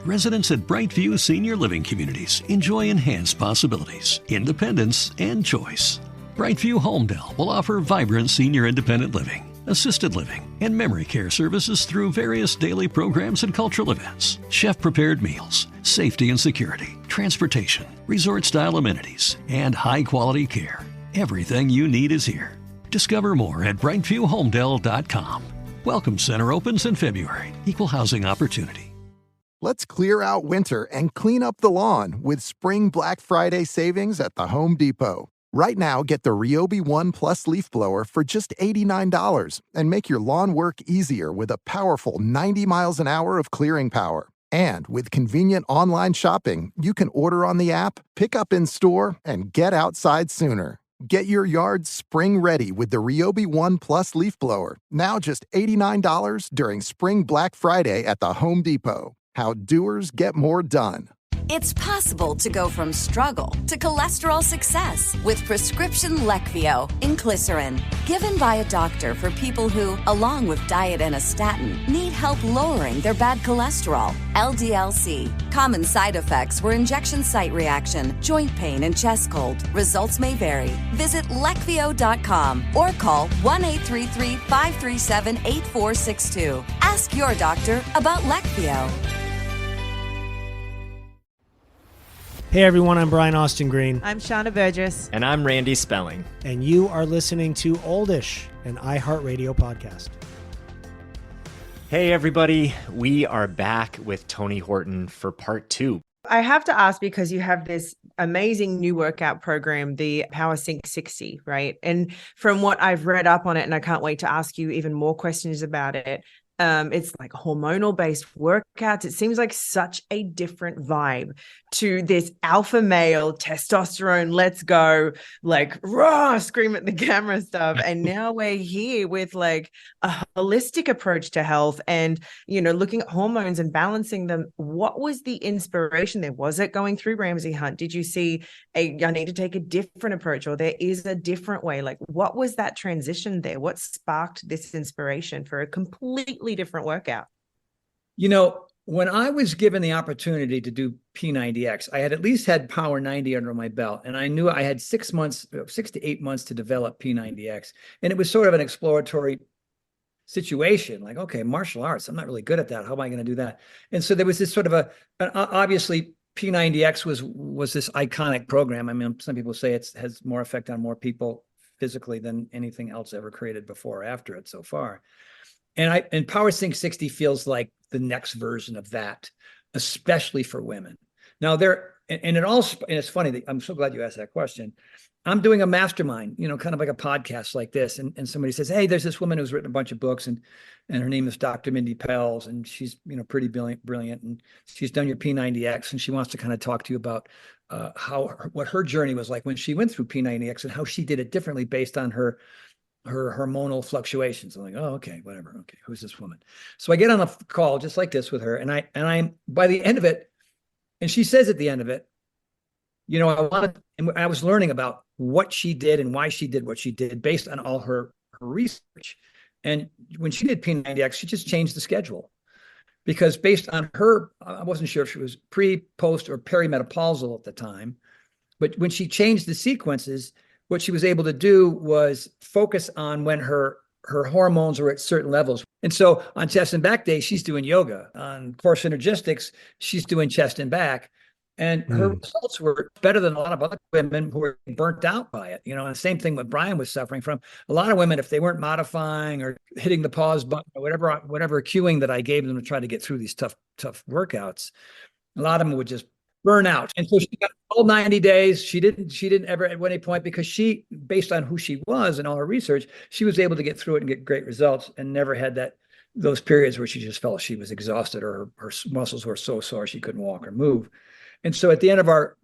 residents at Brightview Senior Living Communities enjoy enhanced possibilities, independence, and choice. Brightview Homedale will offer vibrant senior independent living, assisted living, and memory care services through various daily programs and cultural events, chef-prepared meals, safety and security, transportation, resort-style amenities, and high-quality care. Everything you need is here. Discover more at brightviewhomedale.com. Welcome Center opens in February. Equal housing opportunity. Let's clear out winter and clean up the lawn with Spring Black Friday savings at the Home Depot. Right now, get the Ryobi One Plus leaf blower for just $89 and make your lawn work easier with a powerful 90 miles an hour of clearing power. And with convenient online shopping, you can order on the app, pick up in store, and get outside sooner. Get your yard spring ready with the Ryobi One Plus leaf blower, now just $89 during Spring Black Friday at the Home Depot. How doers get more done. It's possible to go from struggle to cholesterol success with prescription Leqvio inclisiran, given by a doctor for people who, along with diet and a statin, need help lowering their bad cholesterol, LDL-C. Common side effects were injection site reaction, joint pain, and chest cold. Results may vary. Visit Leqvio.com or call 1-833-537-8462. Ask your doctor about Leqvio. Hey everyone, I'm Brian Austin Green. I'm Shauna Burgess. And I'm Randy Spelling. And you are listening to Oldish, an iHeartRadio podcast. Hey everybody, we are back with Tony Horton for part 2. I have to ask, because you have this amazing new workout program, the Power Sync 60, right? And from what I've read up on it, and I can't wait to ask you even more questions about it, it's like hormonal based workouts. It seems like such a different vibe to this alpha male testosterone, let's go, like raw, scream at the camera stuff. And now we're here with like a holistic approach to health and, you know, looking at hormones and balancing them. What was the inspiration there? Was it going through Ramsay Hunt? Did you see I need to take a different approach, or there is a different way? Like, what was that transition there? What sparked this inspiration for a completely different workout? You know, when I was given the opportunity to do P90X, I had at least had Power 90 under my belt. And I knew I had 6 to 8 months to develop P90X. And it was sort of an exploratory situation. Like, okay, martial arts, I'm not really good at that. How am I going to do that? And so there was this sort of obviously P90X was this iconic program. I mean, some people say it has more effect on more people physically than anything else ever created before or after it so far. And Power Sync 60 feels like the next version of that, especially for women. Now it's funny that I'm so glad you asked that question. I'm doing a mastermind, you know, kind of like a podcast like this. And somebody says, hey, there's this woman who's written a bunch of books and her name is Dr. Mindy Pelz. And she's, you know, pretty brilliant. And she's done your P90X. And she wants to kind of talk to you about what her journey was like when she went through P90X and how she did it differently based on her hormonal fluctuations. I'm like, oh, okay, whatever. Okay, who's this woman? So I get on a call just like this with her, and I'm by the end of it, and she says at the end of it, you know, I was learning about what she did and why she did what she did based on all her research. And when she did P90X, she just changed the schedule because based on her, I wasn't sure if she was pre, post, or perimenopausal at the time, but when she changed the sequences, what she was able to do was focus on when her hormones are at certain levels. And so on chest and back day, she's doing yoga. On core synergistics, she's doing chest and back. And her results were better than a lot of other women who were burnt out by it. You know, and the same thing what Brian was suffering from. A lot of women, if they weren't modifying or hitting the pause button or whatever cueing that I gave them to try to get through these tough workouts, a lot of them would just burn out. And so she got all 90 days. She didn't ever at any point, because she, based on who she was and all her research, she was able to get through it and get great results and never had those periods where she just felt she was exhausted or her muscles were so sore she couldn't walk or move. And so at the end of our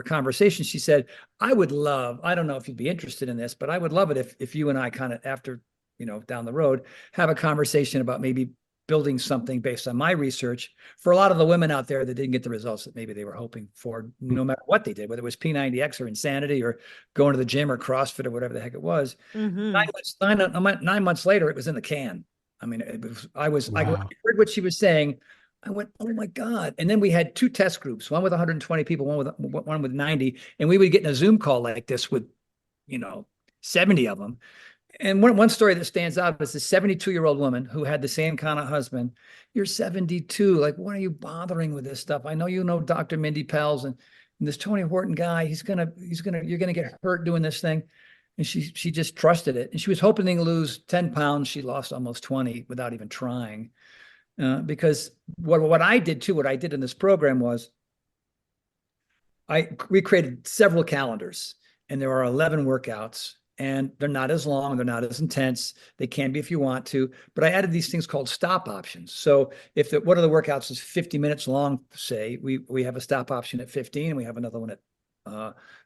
conversation, she said, I don't know if you'd be interested in this, but I would love it if you and I kind of, after, you know, down the road, have a conversation about maybe building something based on my research for a lot of the women out there that didn't get the results that maybe they were hoping for, no matter what they did, whether it was P90X or Insanity or going to the gym or CrossFit or whatever the heck it was. Mm-hmm. 9 months later, it was in the can. I mean, I heard what she was saying. I went, oh my God. And then we had 2 test groups, one with 120 people, one with 90. And we would get in a Zoom call like this with, 70 of them. And one story that stands out is this 72-year-old woman who had the same kind of husband. You're 72. Like, what are you bothering with this stuff? I know you know Dr. Mindy Pels and this Tony Horton guy. You're gonna get hurt doing this thing. And she just trusted it. And she was hoping to lose 10 pounds. She lost almost 20 without even trying. Because what I did too, what I did in this program was we created several calendars, and there are 11 workouts, and they're not as long, they're not as intense. They can be if you want to, but I added these things called stop options. So if one of the workouts is 50 minutes long, say, we have a stop option at 15, and we have another one at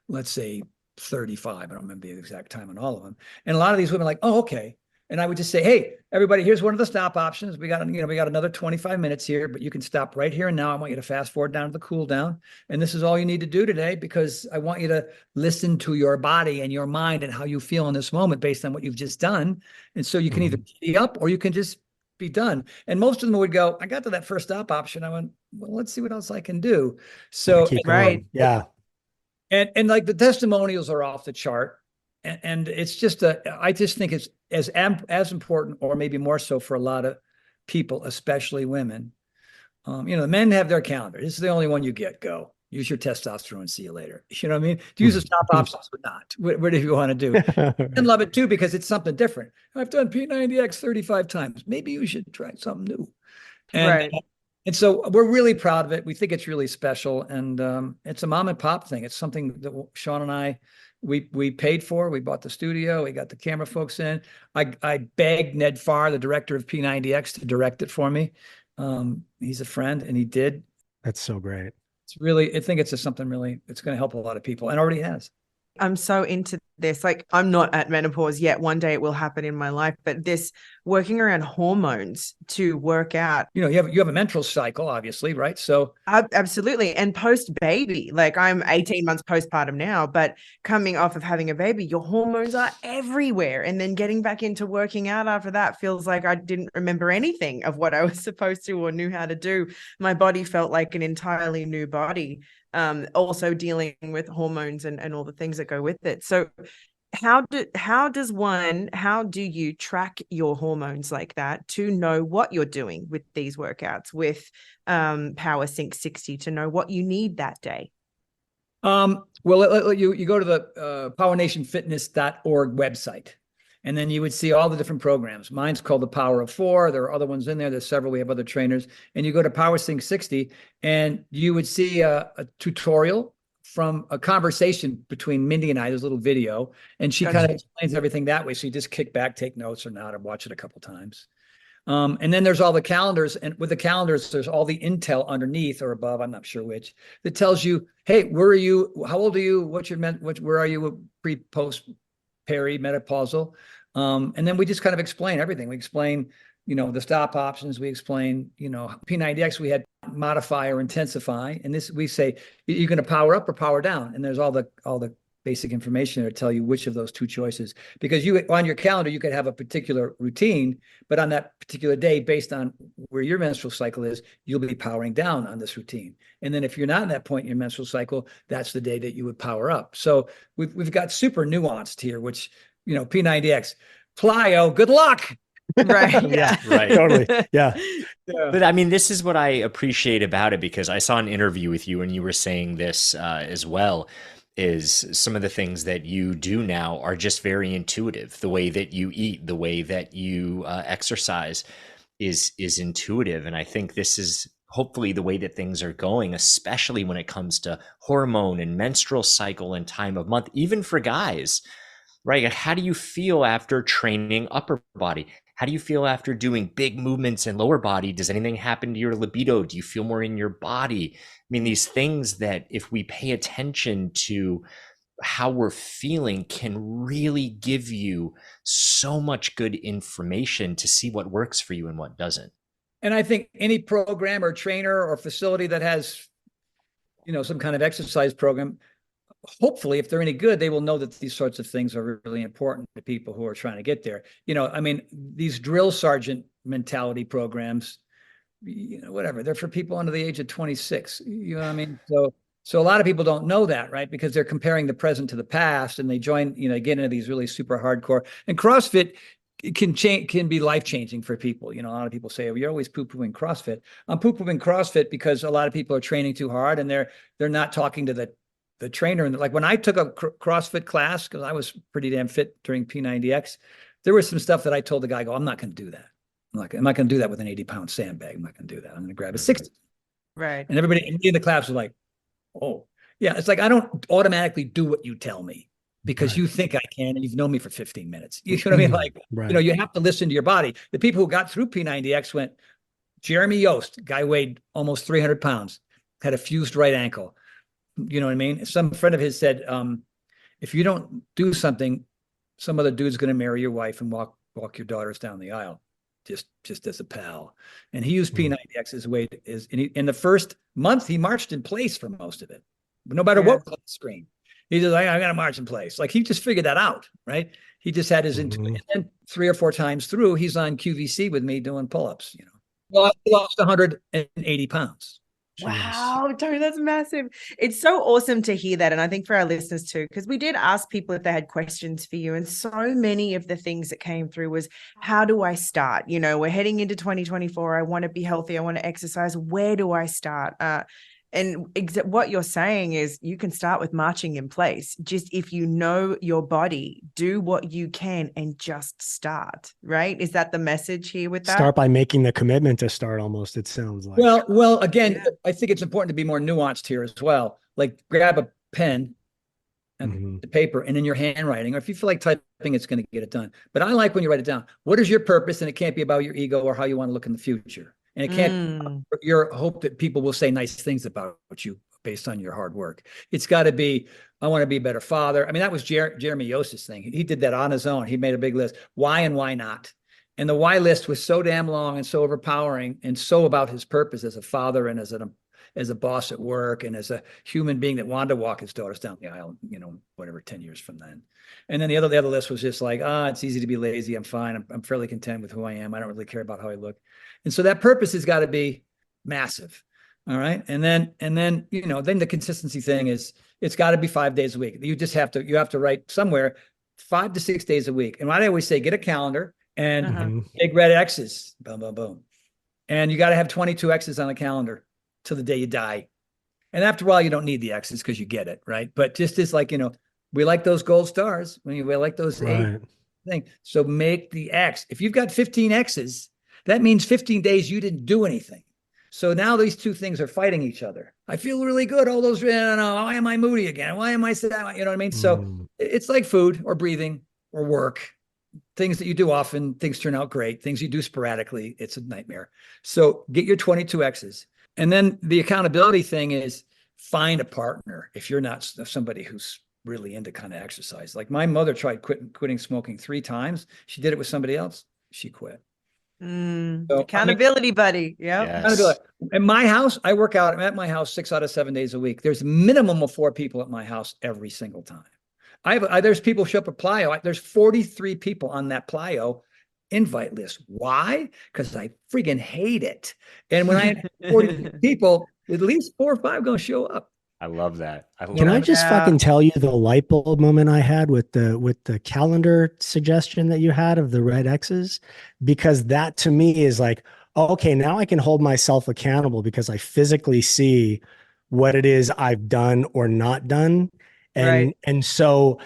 let's say 35. I don't remember the exact time on all of them. And a lot of these women are like, oh, okay. And I would just say, hey, everybody, here's one of the stop options. We got another 25 minutes here, but you can stop right here and now. I want you to fast forward down to the cool down. And this is all you need to do today, because I want you to listen to your body and your mind and how you feel in this moment based on what you've just done. And so you can either be up or you can just be done. And most of them would go, I got to that first stop option. I went, well, let's see what else I can do. So, right. Yeah. And like the testimonials are off the chart. And it's just I just think it's as important, or maybe more so, for a lot of people, especially women. The men have their calendar. This is the only one you get. Go use your testosterone. See you later. You know what I mean? To use the stop options or not, whatever you want to do. And love it too, because it's something different. I've done P90X 35 times. Maybe you should try something new. And so we're really proud of it. We think it's really special, and it's a mom and pop thing. It's something that Sean and I, we paid for. We bought the studio. We got the camera folks in. I begged Ned Farr, the director of P90X, to direct it for me. He's a friend, and he did. That's so great. It's really, I think it's just something really, it's going to help a lot of people, and already has. I'm so into this. Like, I'm not at menopause yet. One day it will happen in my life, but this working around hormones to work out. You have a menstrual cycle, obviously, right? So absolutely. And post baby, like I'm 18 months postpartum now, but coming off of having a baby, your hormones are everywhere. And then getting back into working out after that feels like I didn't remember anything of what I was supposed to or knew how to do. My body felt like an entirely new body. Also dealing with hormones and all the things that go with it. So how do you track your hormones like that to know what you're doing with these workouts, with Power Sync 60, to know what you need that day? Well, you go to the powernationfitness.org website. And then you would see all the different programs. Mine's called the Power of 4. There are other ones in there. There's several. We have other trainers. And you go to Power Sync 60, and you would see a tutorial from a conversation between Mindy and I. There's a little video, and she kind of explains everything that way. So you just kick back, take notes or not, or watch it a couple times. And then there's all the calendars, and with the calendars, there's all the intel underneath or above, I'm not sure which, that tells you, hey, where are you? How old are you? Where are you pre, post, perimenopausal? And then we just kind of explain everything. We explain, the stop options. We explain, P90X, we had modify or intensify. And this, we say, you're going to power up or power down. And there's all the basic information to tell you which of those two choices, because on your calendar, you could have a particular routine, but on that particular day, based on where your menstrual cycle is, you'll be powering down on this routine. And then if you're not at that point in your menstrual cycle, that's the day that you would power up. So we've got super nuanced here, which, P90X, plyo, good luck. Right. Yeah. Right. Totally. Yeah. But I mean, this is what I appreciate about it, because I saw an interview with you and you were saying this as well, is some of the things that you do now are just very intuitive. The way that you eat, the way that you exercise is intuitive. And I think this is hopefully the way that things are going, especially when it comes to hormone and menstrual cycle and time of month, even for guys, right? How do you feel after training upper body? How do you feel after doing big movements in lower body? Does anything happen to your libido? Do you feel more in your body? I mean, these things that if we pay attention to how we're feeling can really give you so much good information to see what works for you and what doesn't. And I think any program or trainer or facility that has, some kind of exercise program, hopefully, if they're any good, they will know that these sorts of things are really important to people who are trying to get there. These drill sergeant mentality programs, whatever. They're for people under the age of 26. You know what I mean? So a lot of people don't know that, right? Because they're comparing the present to the past, and they join, get into these really super hardcore. And CrossFit can be life-changing for people. A lot of people say, "Oh, you're always poo-pooing CrossFit." I'm poo-pooing CrossFit because a lot of people are training too hard, and they're not talking to the trainer. And like when I took a CrossFit class, because I was pretty damn fit during P90X, there was some stuff that I told the guy, I'm not going to do that. I'm not going to do that with an 80-pound sandbag. I'm not going to do that. I'm going to grab a 60. Right. And everybody in the class was like, "Oh, yeah." It's like, I don't automatically do what you tell me because you think I can, and you've known me for 15 minutes. You know what I mean? Like, you have to listen to your body. The people who got through P90X went, Jeremy Yost, guy weighed almost 300 pounds, had a fused right ankle. You know what I mean? Some friend of his said, if you don't do something, some other dude's going to marry your wife and walk your daughters down the aisle. Just as a pal. And he used P90X as weight in the first month, he marched in place for most of it, but no matter what was on the screen. He says, I got to march in place. Like, he just figured that out, right? He just had his intuition. And 3 or 4 times through, he's on QVC with me doing pull-ups, Well, he lost 180 pounds. Wow, Tony, that's massive. It's so awesome to hear that. And I think for our listeners too, because we did ask people if they had questions for you. And so many of the things that came through was, how do I start? We're heading into 2024. I want to be healthy. I want to exercise. Where do I start? And what you're saying is you can start with marching in place. Just if you know your body, do what you can and just start, right? Is that the message here with that? Start by making the commitment to start, almost, it sounds like. Well, again, I think it's important to be more nuanced here as well. Like, grab a pen and the paper and in your handwriting, or if you feel like typing, it's going to get it done. But I like when you write it down. What is your purpose? And it can't be about your ego or how you want to look in the future. And it can't your hope that people will say nice things about you based on your hard work. It's got to be, I want to be a better father. I mean, that was Jeremy Yost's thing. He did that on his own. He made a big list. Why and why not? And the why list was so damn long and so overpowering and so about his purpose as a father and as a boss at work and as a human being that wanted to walk his daughters down the aisle, whatever, 10 years from then. And then the other list was just like, it's easy to be lazy. I'm fine. I'm fairly content with who I am. I don't really care about how I look. And so that purpose has got to be massive. All right. And then, then the consistency thing is, it's got to be 5 days a week. You have to write somewhere 5 to 6 days a week. And I always say, get a calendar and big red X's, boom, boom, boom. And you got to have 22 X's on a calendar till the day you die. And after a while, you don't need the X's because you get it. Right. But just as like, we like those gold stars when we like those 8 things. So make the X. If you've got 15 X's, that means 15 days you didn't do anything. So now these two things are fighting each other. I feel really good. All those, why am I moody again? Why am I sad? You know what I mean? So it's like food or breathing or work. Things that you do often, things turn out great. Things you do sporadically, it's a nightmare. So get your 22 X's. And then the accountability thing is, find a partner if you're not somebody who's really into kind of exercise. Like, my mother tried quitting smoking 3 times. She did it with somebody else. She quit. So, accountability, buddy. Yeah. Yes. In my house, I work out. I'm at my house 6 out of 7 days a week. There's a minimum of 4 people at my house every single time. There's people who show up at Plyo. There's 43 people on that Plyo invite list. Why? Because I freaking hate it. And when I have 40 people, at least 4 or 5 going to show up. I love that. Can I just fucking tell you the light bulb moment I had with the calendar suggestion that you had of the red X's? Because that to me is like, okay, now I can hold myself accountable because I physically see what it is I've done or not done. And so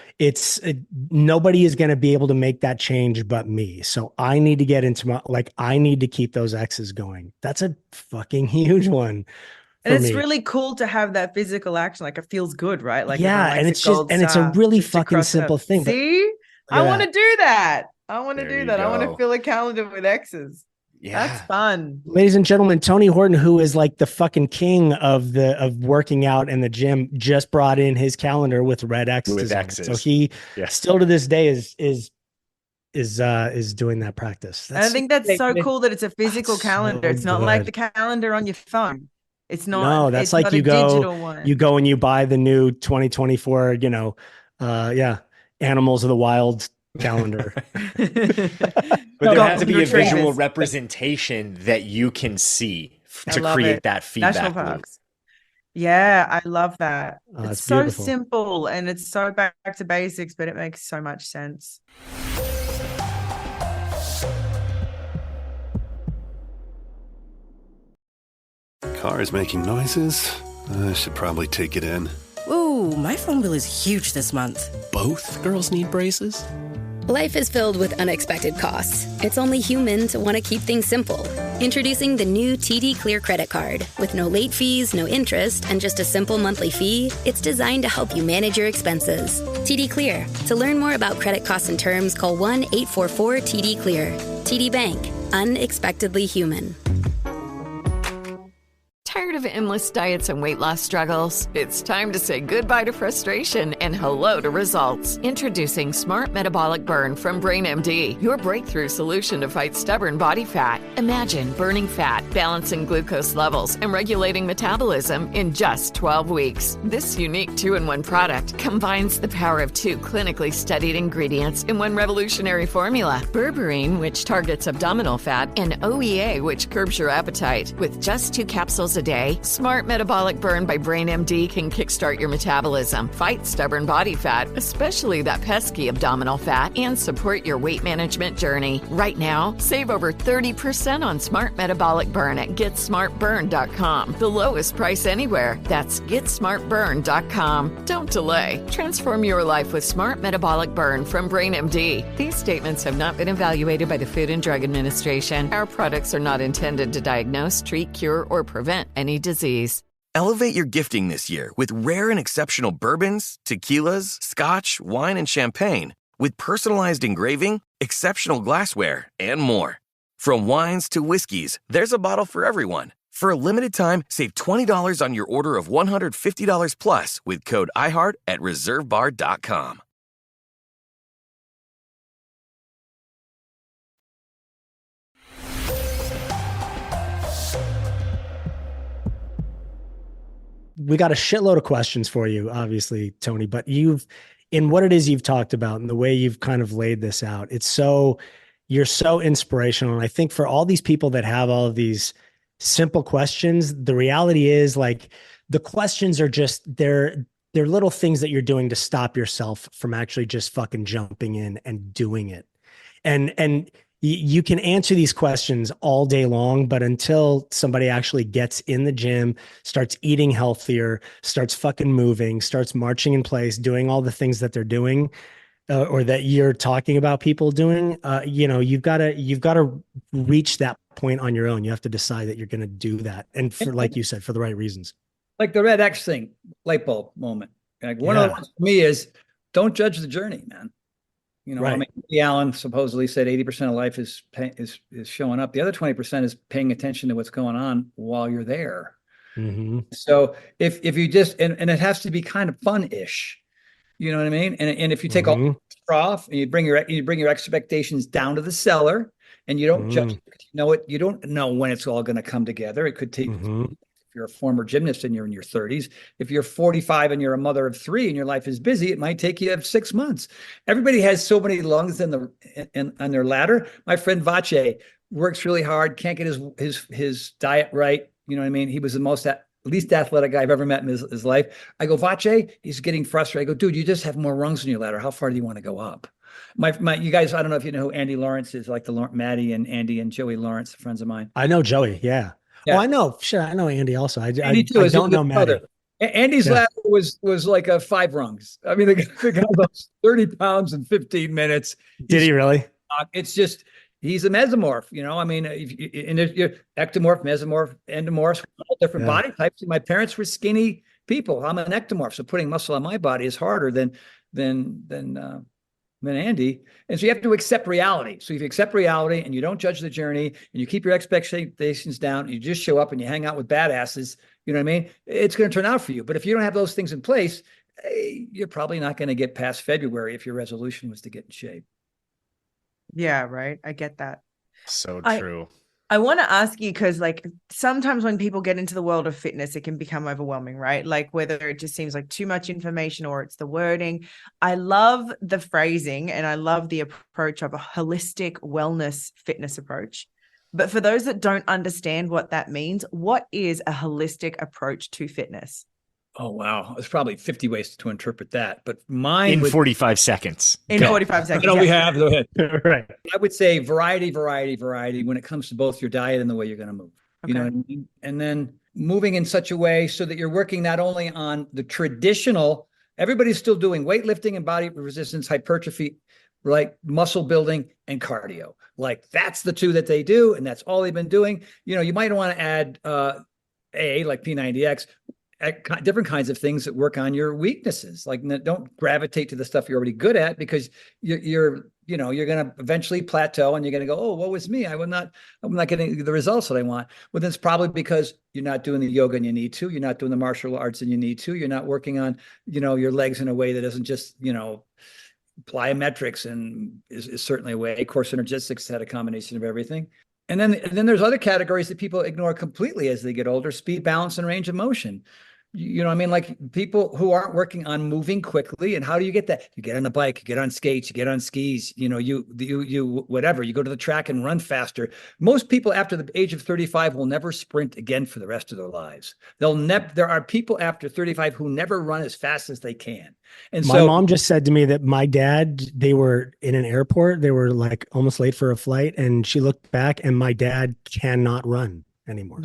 nobody is going to be able to make that change but me. So I need to get into I need to keep those X's going. That's a fucking huge one. And it's really cool to have that physical action. Like, it feels good, right? Like, and it's a really fucking simple thing. See, I want to do that. I want to do that. I want to fill a calendar with X's. Yeah, that's fun. Ladies and gentlemen, Tony Horton, who is like the fucking king of working out in the gym, just brought in his calendar with red X's. With X's. So he still to this day is doing that practice. I think that's so cool that it's a physical calendar. It's not like the calendar on your phone. It's not. No, that's like you go and you buy the new 2024, Animals of the Wild calendar. But there Golden has to be a visual retrievers. representation that you can see I to love create it. that National feedback loop. parks. Yeah, I love that. Oh, It's it's so beautiful. simple and it's so back to basics, but it makes so much sense. Car's making noises. I should probably take it in. Ooh, my phone bill is huge this month. Both girls need braces? Life is filled with unexpected costs. It's only human to want to keep things simple. Introducing the new TD Clear credit card. With no late fees, no interest, and just a simple monthly fee, it's designed to help you manage your expenses. TD Clear. To learn more about credit costs and terms, call 1-844-TD-CLEAR. TD Bank. Unexpectedly human. Tired of endless diets and weight loss struggles? It's time to say goodbye to frustration and hello to results. Introducing Smart Metabolic Burn from BrainMD, your breakthrough solution to fight stubborn body fat. Imagine burning fat, balancing glucose levels, and regulating metabolism in just 12 weeks. This unique 2-in-1 product combines the power of 2 clinically studied ingredients in one revolutionary formula. Berberine, which targets abdominal fat, and OEA, which curbs your appetite. With just 2 capsules a day, Smart Metabolic Burn by BrainMD can kickstart your metabolism, fight stubborn body fat, especially that pesky abdominal fat, and support your weight management journey. Right now, save over 30% on Smart Metabolic Burn at GetSmartBurn.com. The lowest price anywhere. That's GetSmartBurn.com. Don't delay. Transform your life with Smart Metabolic Burn from BrainMD. These statements have not been evaluated by the Food and Drug Administration. Our products are not intended to diagnose, treat, cure, or prevent any disease. Elevate your gifting this year with rare and exceptional bourbons, tequilas, scotch, wine, and champagne with personalized engraving, exceptional glassware, and more. From wines to whiskeys, there's a bottle for everyone. For a limited time, save $20 on your order of $150 plus with code IHEART at reservebar.com. We got a shitload of questions for you, obviously, Tony, but in what it is you've talked about and the way you've kind of laid this out, you're so inspirational. And I think for all these people that have all of these simple questions, the reality is like the questions are just, they're little things that you're doing to stop yourself from actually just fucking jumping in and doing it. And you can answer these questions all day long, but until somebody actually gets in the gym, starts eating healthier, starts fucking moving, starts marching in place, doing all the things that they're doing, or that you're talking about people doing, you've got to reach that point on your own. You have to decide that you're going to do that. And for, like you said, for the right reasons. Like the Red X thing, light bulb moment. Like one of the ones for me is don't judge the journey, man. Right. I mean, Woody Allen supposedly said 80% of life is showing up. The other 20% is paying attention to what's going on while you're there. Mm-hmm. So if you just, and it has to be kind of fun-ish, you know what I mean? And if you take all off and you bring your expectations down to the cellar and you don't judge, you don't know when it's all going to come together. It could take, if you're a former gymnast and you're in your 30s, if you're 45 and you're a mother of 3 and your life is busy, it might take you 6 months. Everybody has so many lungs on their ladder. My friend Vache works really hard, can't get his diet right. You know what I mean? He was the least athletic guy I've ever met in his life. I go, Vache, he's getting frustrated. I go, dude, you just have more rungs on your ladder. How far do you want to go up? You guys, I don't know if you know who Andy Lawrence is, like Maddie and Andy and Joey Lawrence, friends of mine. I know Joey. Yeah. Yeah. Oh, I know. Sure. I know Andy also. I don't know Maddie. Andy's ladder was like a 5 rungs. I mean, the guy lost 30 pounds in 15 minutes. Did he really? It's just, he's a mesomorph, I mean, and you're ectomorph, mesomorph, endomorph, all different body types. My parents were skinny people. I'm an ectomorph. So putting muscle on my body is harder than Andy. And so you have to accept reality. So if you accept reality and you don't judge the journey and you keep your expectations down, and you just show up and you hang out with badasses, you know what I mean? It's going to turn out for you. But if you don't have those things in place, you're probably not going to get past February if your resolution was to get in shape. Yeah, right. I get that. So true. I want to ask you, because like sometimes when people get into the world of fitness, it can become overwhelming, right? Like whether it just seems like too much information or it's the wording. I love the phrasing and I love the approach of a holistic wellness fitness approach. But for those that don't understand what that means, what is a holistic approach to fitness? Oh, wow. There's probably 50 ways to interpret that, but mine in would 45 seconds. In 45 seconds. No, we have. Go ahead. Right. I would say variety when it comes to both your diet and the way you're going to move. Okay. You know what I mean? And then moving in such a way so that you're working not only on the traditional, everybody's still doing weightlifting and body resistance, hypertrophy, like muscle building and cardio. Like that's the two that they do, and that's all they've been doing. You know, you might want to add like P90X, different kinds of things that work on your weaknesses. Like don't gravitate to the stuff you're already good at, because you're going to eventually plateau and you're going to go, oh, what was me? I'm not getting the results that I want. Well, that's probably because you're not doing the yoga and you need to, you're not doing the martial arts and you need to, you're not working on, your legs in a way that isn't just, plyometrics and is certainly a way. Core synergistics had a combination of everything. And then there's other categories that people ignore completely as they get older: speed, balance, and range of motion. You know what I mean? Like people who aren't working on moving quickly. And how do you get that? You get on a bike, you get on skates, you get on skis, you whatever, you go to the track and run faster. Most people after the age of 35 will never sprint again for the rest of their lives. There are people after 35 who never run as fast as they can. And my mom just said to me that my dad, they were in an airport. They were like almost late for a flight. And she looked back and my dad cannot run anymore.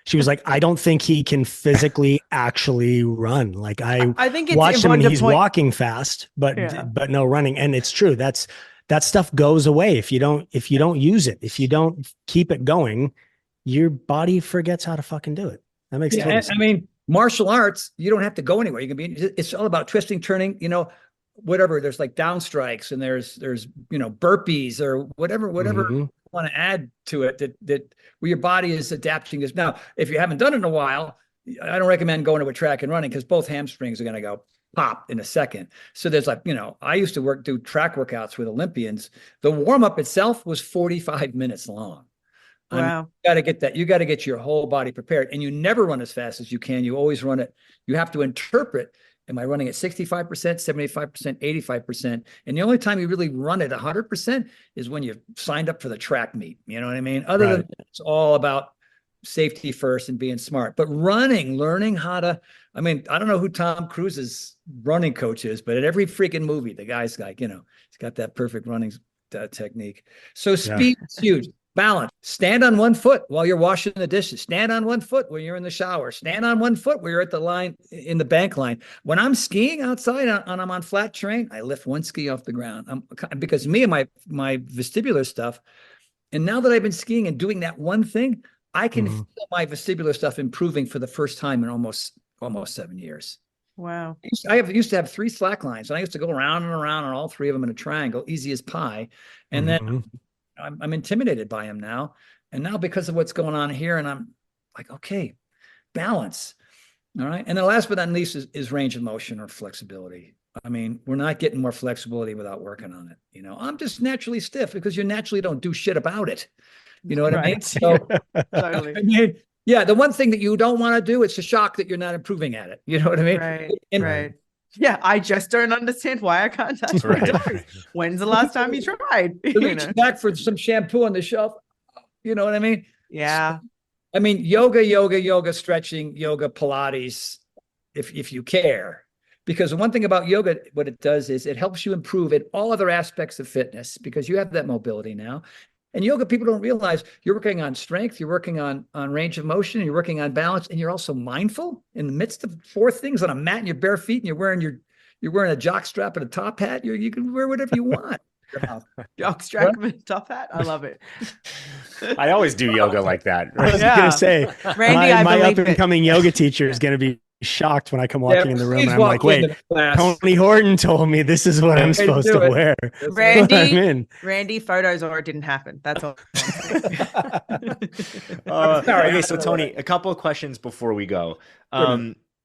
She was like, I don't think he can physically actually run. Like I think it's watched him and he's walking fast, but no running. And it's true. That stuff goes away if you don't use it. If you don't keep it going, your body forgets how to fucking do it. That makes sense. I mean, martial arts, you don't have to go anywhere. It's all about twisting, turning, whatever. There's like down strikes and there's burpees or whatever you want to add to it that where your body is adapting this. Now, if you haven't done it in a while, I don't recommend going to a track and running, because both hamstrings are going to go pop in a second. So there's like, I used to do track workouts with Olympians. The warm up itself was 45 minutes long. Wow. You got to get that. You got to get your whole body prepared, and you never run as fast as you can. You always run it. You have to interpret. Am I running at 65%, 75%, 85%? And the only time you really run at 100% is when you've signed up for the track meet. You know what I mean? Other than that, it's all about safety first and being smart. But learning how to, I don't know who Tom Cruise's running coach is, but at every freaking movie, the guy's like, he's got that perfect running technique. So speed is huge. Balance. Stand on one foot while you're washing the dishes. Stand on one foot when you're in the shower. Stand on one foot when you're at the line, in the bank line. When I'm skiing outside and I'm on flat terrain, I lift one ski off the ground. Because me and my vestibular stuff, and now that I've been skiing and doing that one thing, I can feel my vestibular stuff improving for the first time in almost 7 years. Wow. I used to have 3 slack lines, and I used to go around and around on all 3 of them in a triangle, easy as pie. And then I'm intimidated by him now. And now because of what's going on here, and I'm like, okay, balance. All right. And then last but not least is range of motion or flexibility. We're not getting more flexibility without working on it. I'm just naturally stiff because you naturally don't do shit about it. You know what I mean? So, totally. The one thing that you don't want to do, it's a shock that you're not improving at it. You know what I mean? Right. Right. Yeah, I just don't understand why I can't touch my toes. When's the last time you tried? Reach back for some shampoo on the shelf. You know what I mean? Yeah. Yoga, stretching, yoga, Pilates, if you care. Because one thing about yoga, what it does is it helps you improve in all other aspects of fitness, because you have that mobility now. And yoga, people don't realize you're working on strength, you're working on range of motion, and you're working on balance, and you're also mindful in the midst of 4 things on a mat and your bare feet, and you're wearing a jock strap and a top hat. You can wear whatever you want. Jock strap and top hat. I love it. I always do yoga like that. I was going to say, Randy, my up and coming yoga teacher is going to be shocked when I come walking in the room and I'm like, wait, Tony Horton told me this is what I'm supposed to wear. Randy, photos or it didn't happen. That's all. Okay, so Tony, a couple of questions before we go.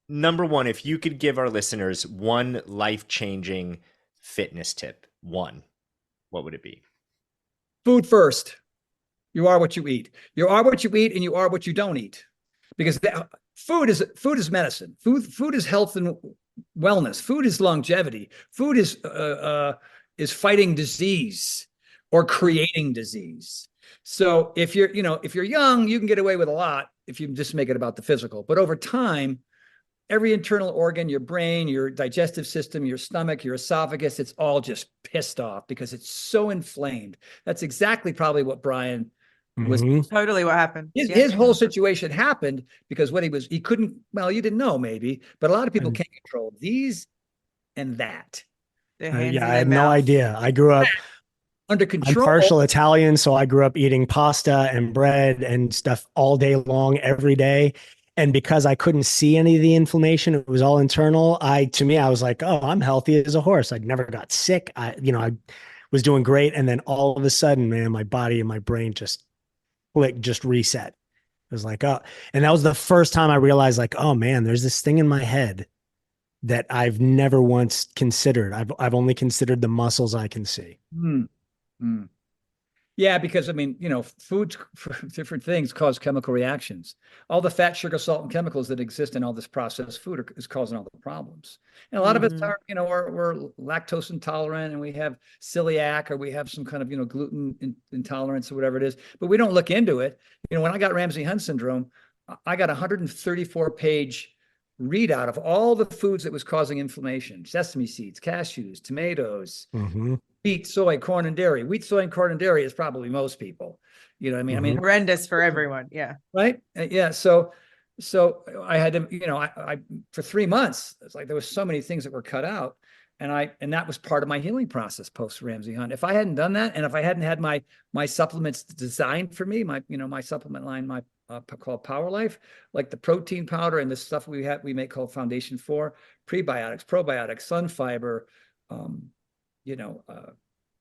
Number one, if you could give our listeners one life-changing fitness tip, what would it be? Food first. You are what you eat. You are what you eat, and you are what you don't eat. Because food is medicine. Food is health and wellness. Food is longevity. Food is fighting disease or creating disease. So if you're young, you can get away with a lot if you just make it about the physical. But over time, every internal organ, your brain, your digestive system, your stomach, your esophagus, it's all just pissed off because it's so inflamed. That's exactly probably what Brian was. Totally what happened. His whole situation happened because he couldn't, well, you didn't know maybe, but a lot of people can't control these and that. I had no idea. I grew up under control. I'm partial Italian, so I grew up eating pasta and bread and stuff all day long, every day. And because I couldn't see any of the inflammation, it was all internal. To me, I was like, oh, I'm healthy as a horse. I never got sick. I was doing great. And then all of a sudden, man, my body and my brain just reset. It was like, oh, and that was the first time I realized, like, oh man, there's this thing in my head that I've never once considered. I've only considered the muscles I can see. Yeah, because I mean, foods for different things cause chemical reactions. All the fat, sugar, salt, and chemicals that exist in all this processed food is causing all the problems. And a lot of us are, we're lactose intolerant, and we have celiac, or we have some kind of, gluten intolerance or whatever it is. But we don't look into it. When I got Ramsay-Hunt syndrome, I got a 134-page readout of all the foods that was causing inflammation: sesame seeds, cashews, tomatoes. Wheat, soy, corn, and dairy. Wheat, soy, and corn and dairy is probably most people. You know what I mean? I mean, horrendous for everyone. Yeah. Right. Yeah. So I had to, I for 3 months, it's like there was so many things that were cut out, and that was part of my healing process post Ramsay-Hunt. If I hadn't done that, and if I hadn't had my supplements designed for me, my supplement line, called Power Life, like the protein powder and the stuff we make called Foundation 4, prebiotics, probiotics, sun fiber,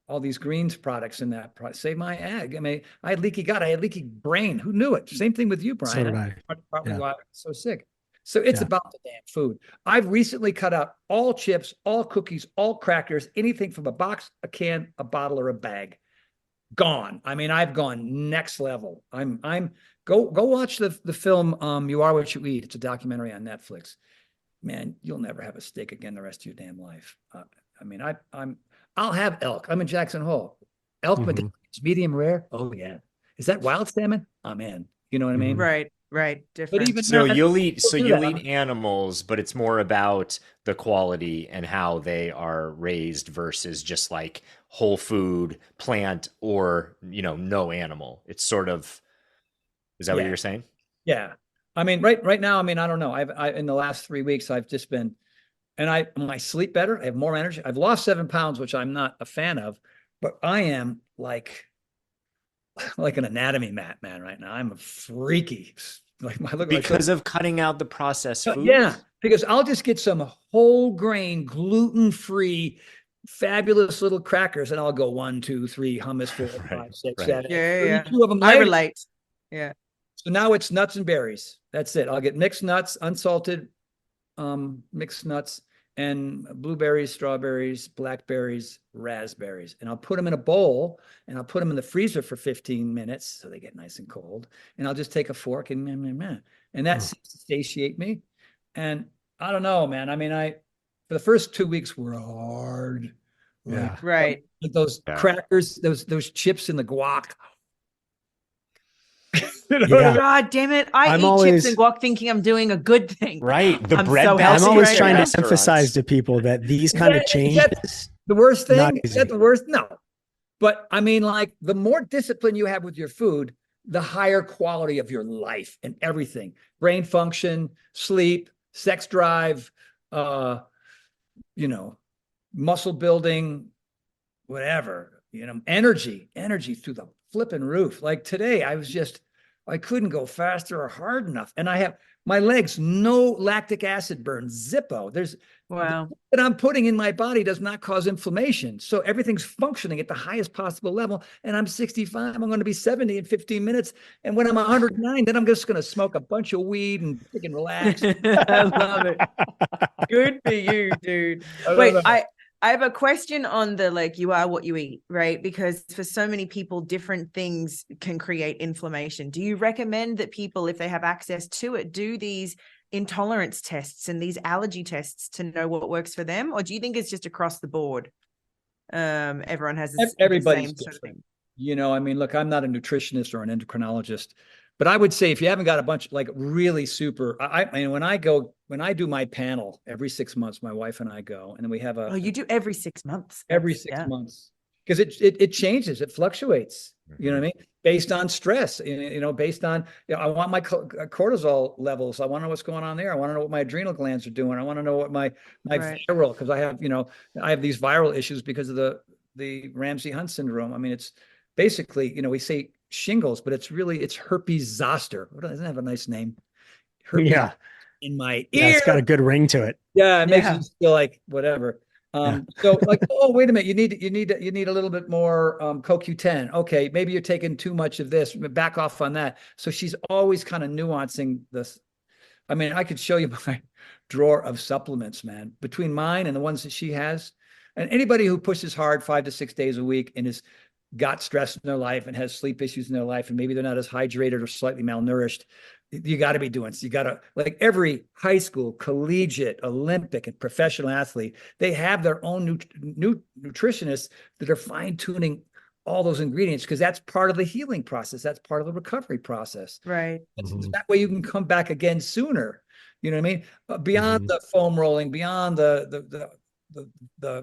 all these greens products in that save my ag. I mean, I had leaky gut, I had leaky brain. Who knew it? Same thing with you, Brian. So did I. Probably why I was so sick. So it's about the damn food. I've recently cut out all chips, all cookies, all crackers, anything from a box, a can, a bottle, or a bag. Gone. I mean, I've gone next level. Go watch the film You Are What You Eat. It's a documentary on Netflix. Man, you'll never have a steak again the rest of your damn life. I mean, I'll have elk. I'm in Jackson Hole. Elk, but it's medium rare. Oh yeah. Is that wild salmon? I'm in. You know what I mean? Right. Different. But even you'll eat animals, but it's more about the quality and how they are raised versus just like whole food, plant, or no animal. It's sort of, is that what you're saying? Yeah. I mean, right now, I mean, I don't know. I in the last 3 weeks, I've just been, and I sleep better. I have more energy. I've lost 7 pounds, which I'm not a fan of, but I am like an anatomy mat, man, right now. I'm a freaky. Because of cutting out the processed food. Yeah, because I'll just get some whole grain, gluten-free, fabulous little crackers, and I'll go 1, 2, 3 hummus, 4, 5, 6, 7. Yeah. 2 of them. I relate. Yeah. So now it's nuts and berries. That's it. I'll get mixed nuts, unsalted mixed nuts, and blueberries, strawberries, blackberries, raspberries. And I'll put them in a bowl, and I'll put them in the freezer for 15 minutes so they get nice and cold. And I'll just take a fork and that seems to satiate me. And I don't know, man. I mean, for the first 2 weeks were hard. Yeah. Right. Like those crackers, those chips in the guac. God damn it. I eat chips and guac thinking I'm doing a good thing. Right. The bread I'm always trying to emphasize to people that these kind of changes. The worst thing? Is that the worst? No. But I mean, like, the more discipline you have with your food, the higher quality of your life and everything. Brain function, sleep, sex drive, muscle building, whatever, energy through the flipping roof. Like today, I couldn't go faster or hard enough. And I have my legs, no lactic acid burn, Zippo. That I'm putting in my body does not cause inflammation. So everything's functioning at the highest possible level. And I'm 65, I'm going to be 70 in 15 minutes. And when I'm 109, then I'm just going to smoke a bunch of weed and freaking relax. I love it. Good for you, dude. Wait, I have a question on the, like, you are what you eat, right? Because for so many people, different things can create inflammation. Do you recommend that people, if they have access to it, do these intolerance tests and these allergy tests to know what works for them? Or do you think it's just across the board? Everyone has Everybody's the same sort of thing. You know, I mean, look, I'm not a nutritionist or an endocrinologist, but I would say if you haven't got a bunch like really super, I mean, when I do my panel every 6 months, my wife and I go, and then we have Oh, you do every 6 months? every 6 months, because it changes, it fluctuates. You know what I mean? Based on stress, you know, based on, you know, I want my cortisol levels. I want to know what's going on there. I want to know what my adrenal glands are doing. I want to know what my viral, because I have, you know, I have these viral issues because of the Ramsay-Hunt syndrome. I mean, it's basically, you know, we say shingles, but it's herpes zoster. Doesn't it have a nice name? Herpes in my ear. Yeah, it's got a good ring to it. Yeah, it makes you feel like whatever. So like, oh, wait a minute, you need a little bit more CoQ10. Okay, maybe you're taking too much of this. Back off on that. So she's always kind of nuancing this. I mean, I could show you my drawer of supplements, man, between mine and the ones that she has. And anybody who pushes hard 5 to 6 days a week and has got stress in their life and has sleep issues in their life, and maybe they're not as hydrated or slightly malnourished, you got to be doing. So you got to, like, every high school, collegiate, Olympic, and professional athlete, they have their own nutritionists that are fine tuning all those ingredients, because that's part of the healing process. That's part of the recovery process. Right. That way you can come back again sooner. You know what I mean? Beyond the foam rolling, beyond the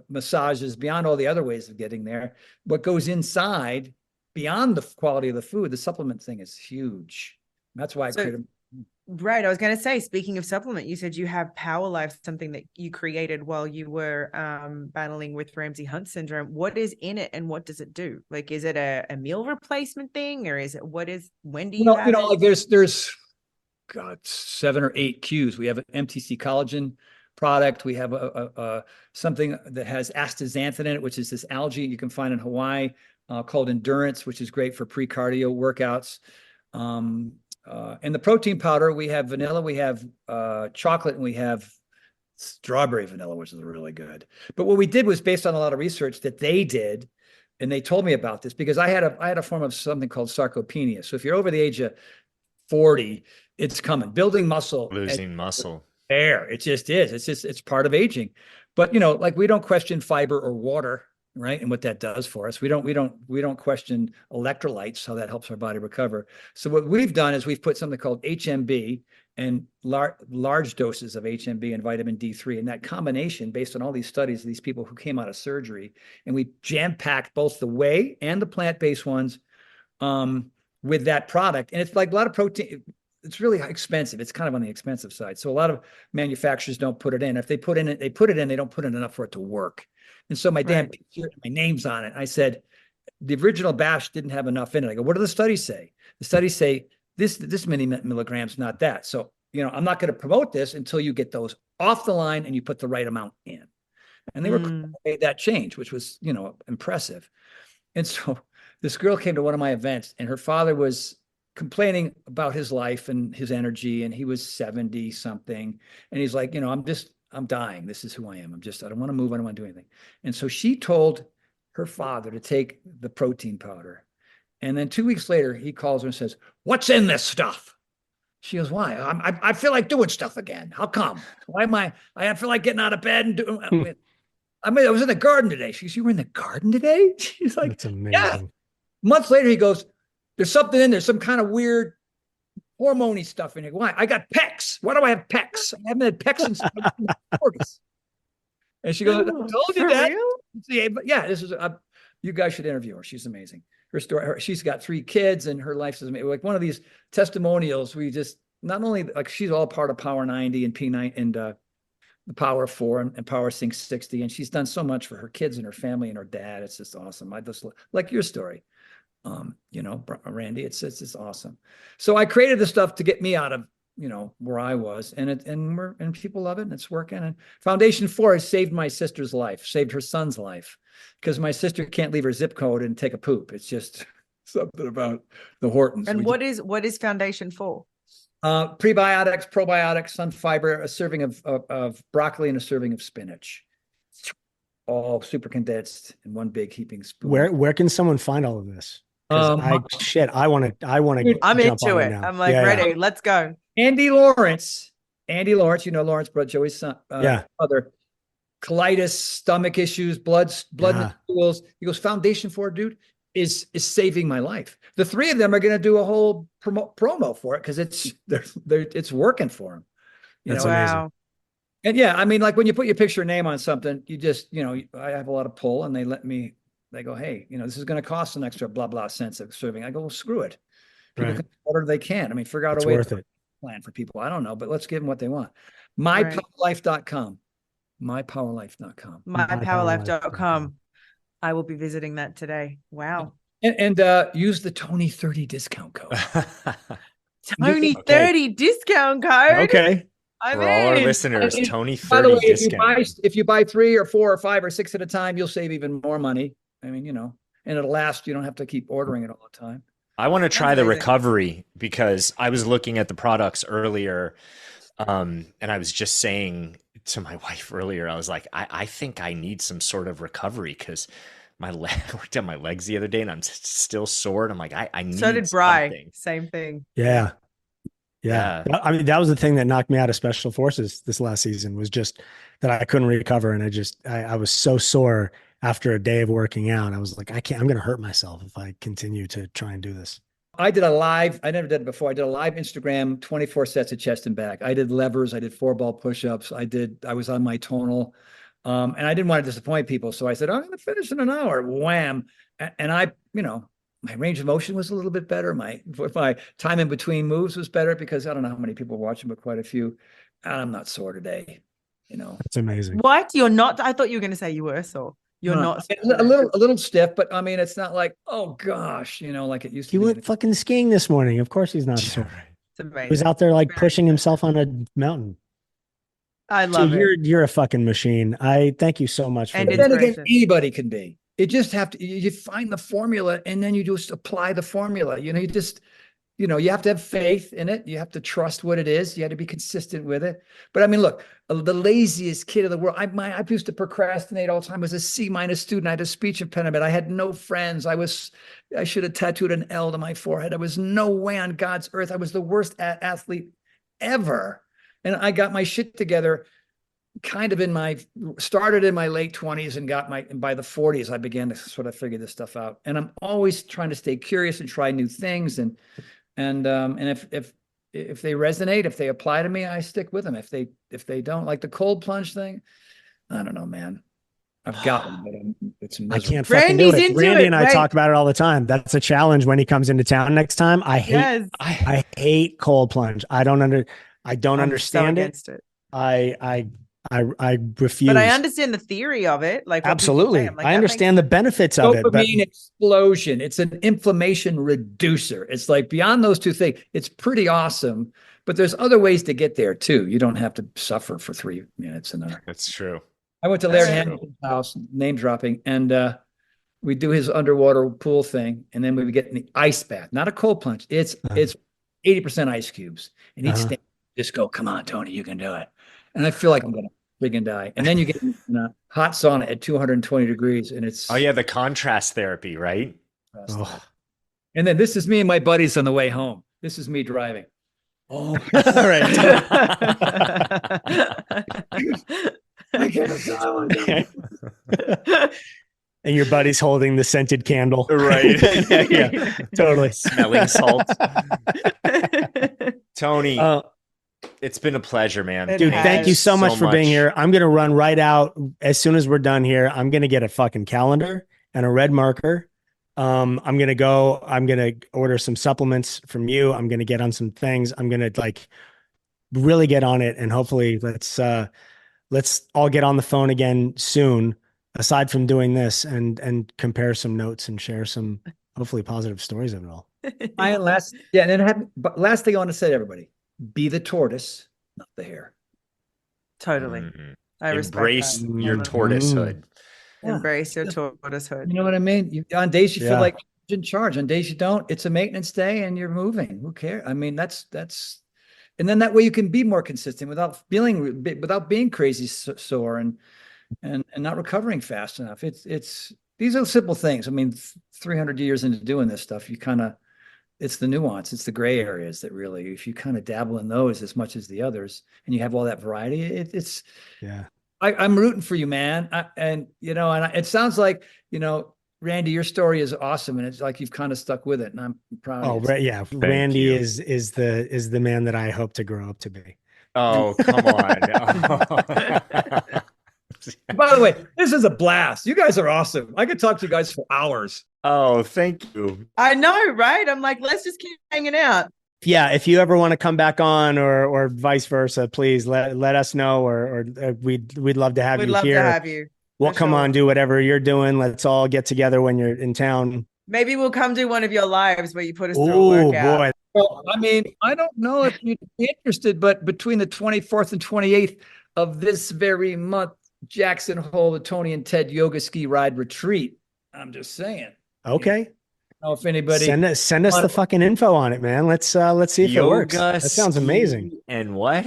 massages, beyond all the other ways of getting there, what goes inside, beyond the quality of the food, the supplement thing is huge. That's why I created. Right. I was going to say, speaking of supplement, you said you have Power Life, something that you created while you were battling with Ramsay-Hunt syndrome. What is in it and what does it do? Like, is it a meal replacement thing, or is it, when do you have it? Like there's God, 7 or 8 Qs. We have an MTC collagen product. We have something that has astaxanthin in it, which is this algae you can find in Hawaii called Endurance, which is great for pre-cardio workouts. And the protein powder, we have vanilla, we have chocolate, and we have strawberry vanilla, which is really good. But what we did was based on a lot of research that they did, and they told me about this because I had a form of something called sarcopenia. So if you're over the age of 40, it's coming. Building muscle, losing muscle. There, it just is. It's part of aging. But you know, like, we don't question fiber or water, right? And what that does for us. We don't question electrolytes, how that helps our body recover. So what we've done is we've put something called HMB and large doses of HMB and vitamin D3. And that combination, based on all these studies of these people who came out of surgery, and we jam-packed both the whey and the plant-based ones with that product. And it's like a lot of protein. It's really expensive. It's kind of on the expensive side. So a lot of manufacturers don't put it in. If they put it in, they don't put in enough for it to work. And so my damn picture, my name's on it. I said, the original batch didn't have enough in it. I go, what do the studies say? The studies say this many milligrams, not that. So, you know, I'm not going to promote this until you get those off the line and you put the right amount in. And they made that change, which was, you know, impressive. And so this girl came to one of my events, and her father was complaining about his life and his energy, and he was 70 something. And he's like, you know, I'm dying. This is who I am. I don't want to move. I don't want to do anything. And so she told her father to take the protein powder. And then 2 weeks later, he calls her and says, what's in this stuff? She goes, why? I feel like doing stuff again. How come? Why am I feel like getting out of bed and doing, I was in the garden today. She goes, you were in the garden today? She's like, that's amazing. Yeah. Months later, he goes, there's something in there, some kind of weird hormone-y stuff in it. Why? I got pecs. Why do I have pecs? I haven't had pecs since the 40s. And she goes, I told you that. See, but yeah, this is you guys should interview her. She's amazing. Her story, she's got 3 kids, and her life is amazing. Like one of these testimonials, we just, not only, like, she's all part of Power 90 and P9 and the Power 4 and Power Sync 60. And she's done so much for her kids and her family and her dad. It's just awesome. I just like your story. You know, Randy, it's awesome. So I created the stuff to get me out of, you know, where I was, and people love it, and it's working. And Foundation 4 has saved my sister's life, saved her son's life, because my sister can't leave her zip code and take a poop. It's just something about the Hortons. And what is Foundation 4? Prebiotics, probiotics, sun fiber, a serving of broccoli, and a serving of spinach. all super condensed in one big heaping spoon. Where can someone find all of this? I want to. I'm jump into on it. now. I'm like ready. Let's go. Andy Lawrence, you know Lawrence, but Joey's son, other colitis, stomach issues, blood in the stools. He goes, foundation for it, dude, is saving my life. The three of them are going to do a whole promo for it because it's working for them. That's amazing. And yeah, I mean, like when you put your picture and name on something, you just, I have a lot of pull, and they go, hey, this is going to cost an extra blah, blah cents of serving. I go, well, screw it. People can order, they can. I mean, figure out a way to plan for people. I don't know, but let's give them what they want. MyPowerLife.com. MyPowerLife.com. MyPowerLife.com. I will be visiting that today. Wow. And use the Tony 30 discount code. Tony 30 discount code. Okay. For all our listeners, Tony 30 by the way, discount. If you buy 3 or 4 or 5 or 6 at a time, you'll save even more money. I mean, and it'll last. You don't have to keep ordering it all the time. I want to try the recovery because I was looking at the products earlier, and I was just saying to my wife earlier, I was like, I think I need some sort of recovery because I worked on my legs the other day and I'm still sore. And I'm like, I need So did Bri. something. Same thing. Yeah. I mean, that was the thing that knocked me out of special forces this last season, was just that I couldn't recover. And I was so sore after a day of working out. I was like, I'm going to hurt myself if I continue to try and do this. I never did it before. I did a live Instagram, 24 sets of chest and back. I did levers. I did 4-ball push-ups. I was on my tonal. And I didn't want to disappoint people. So I said, I'm going to finish in an hour. Wham. And my range of motion was a little bit better. My time in between moves was better because I don't know how many people were watching, but quite a few. And I'm not sore today. That's amazing. What? You're not? I thought you were going to say you were sore. You're not. A little stiff, but I mean, it's not like, oh gosh, like it used to be. He went fucking skiing this morning. Of course he's not sore. It's amazing. He was out there like pushing himself on a mountain. I love it. You're a fucking machine. I thank you so much for that. And then again, anybody can be. You just have to, you find the formula and then you just apply the formula. You have to have faith in it. You have to trust what it is. You have to be consistent with it. But I mean, look, the laziest kid in the world. I used to procrastinate all the time. I was a C- student. I had a speech impediment. I had no friends. I should have tattooed an L to my forehead. I was no way on God's earth. I was the worst athlete ever. And I got my shit together started in my late 20s and by the 40s, I began to sort of figure this stuff out. And I'm always trying to stay curious and try new things. And if they resonate, if they apply to me, I stick with them. If they don't, like the cold plunge thing, I don't know, man. I've got them, but it's miserable. I can't fucking do it. Randy and I talk about it all the time. That's a challenge when he comes into town next time. I hate cold plunge. I don't understand it. I refuse. But I understand the theory of it. Like absolutely, I understand the benefits of it. Dopamine explosion. It's an inflammation reducer. It's like beyond those two things. It's pretty awesome. But there's other ways to get there too. You don't have to suffer for 3 minutes an hour. That's true. I went to Larry Hamilton's house, name dropping, and we do his underwater pool thing, and then we would get in the ice bath, not a cold plunge. It's 80% ice cubes, and he'd stand, just go, "Come on, Tony, you can do it." And I feel like I'm gonna friggin' die. And then you get in a hot sauna at 220 degrees, and it's the contrast therapy, right? And then this is me and my buddies on the way home. This is me driving. Oh, all right. I can't. And your buddy's holding the scented candle. Right. Yeah, totally. Smelling salt. Tony, it's been a pleasure, man. Dude, thank you so much for being here. I'm going to run right out as soon as we're done here. I'm going to get a fucking calendar and a red marker. I'm going to order some supplements from you. I'm going to get on some things. I'm going to really get on it. And hopefully let's all get on the phone again soon, aside from doing this, and compare some notes and share some hopefully positive stories of it all. Last thing I want to say to everybody, be the tortoise, not the hare. Totally. Mm-hmm. I embrace your tortoise hood. Embrace your tortoise hood. You know what I mean? On days you feel like you're in charge. On days you don't, it's a maintenance day and you're moving. Who cares? I mean, that's, and then that way you can be more consistent without being crazy sore. And and not recovering fast enough. It's these are simple things. I mean, 300 years into doing this stuff, it's the nuance, it's the gray areas that really, if you kind of dabble in those as much as the others, and you have all that variety, it's yeah. I'm rooting for you, man. It sounds like, Randy, your story is awesome, and it's like you've kind of stuck with it, and I'm proud of you. Yeah. Randy is the man that I hope to grow up to be. Oh, come on. By the way, this is a blast. You guys are awesome. I could talk to you guys for hours. Oh, thank you. I know, right? I'm like, let's just keep hanging out. Yeah, if you ever want to come back on, or vice versa, please let us know, or we'd love to have you here. We'd love to have you. We'll come on, do whatever you're doing. Let's all get together when you're in town. Maybe we'll come do one of your lives where you put us through a workout. Boy. Well, I mean, I don't know if you'd be interested, but between the 24th and 28th of this very month, Jackson Hole, the Tony and Ted Yoga Ski Ride Retreat. I'm just saying. Okay. I don't know if anybody send us the fucking info on it, man. Let's see if it works. That sounds amazing. And what?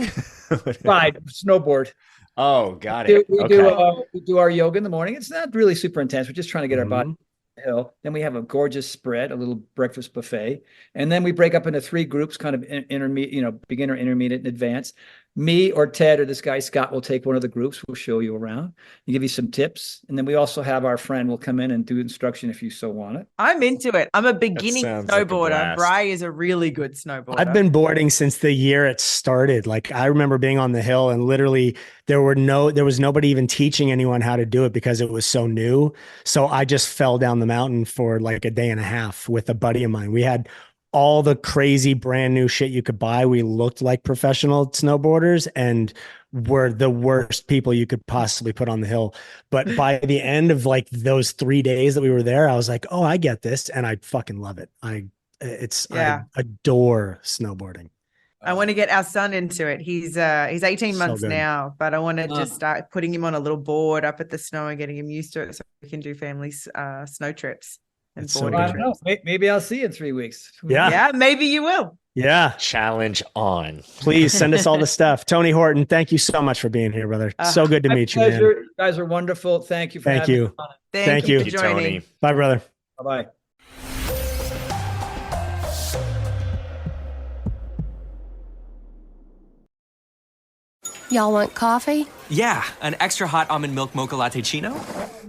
Ride, snowboard. Oh, got it. We do our yoga in the morning. It's not really super intense. We're just trying to get our body hill. Then we have a gorgeous spread, a little breakfast buffet. And then we break up into 3 groups, kind of intermediate, beginner, intermediate, and advanced. Me or Ted or this guy, Scott, will take one of the groups. We'll show you around and give you some tips. And then we also have our friend will come in and do instruction if you so want it. I'm into it. I'm a beginning snowboarder. Like Bri is a really good snowboarder. I've been boarding since the year it started. Like, I remember being on the hill and literally there was nobody even teaching anyone how to do it because it was so new. So I just fell down the mountain for like a day and a half with a buddy of mine. We had all the crazy brand new shit you could buy. We looked like professional snowboarders and were the worst people you could possibly put on the hill. But by the end of like those 3 days that we were there, I was like, oh, I get this. And I fucking love it. I adore snowboarding. I want to get our son into it. He's 18 months now, but I want to just start putting him on a little board up at the snow and getting him used to it so we can do family snow trips. And I don't know. Maybe I'll see you in 3 weeks. Yeah, maybe you will. Yeah. Challenge on. Please send us all the stuff. Tony Horton, thank you so much for being here, brother. So good to meet you, man. You guys are wonderful. Thank you for having me on. Thank you for joining. Tony. Bye, brother. Bye-bye. Y'all want coffee? Yeah, an extra hot almond milk mocha latte chino?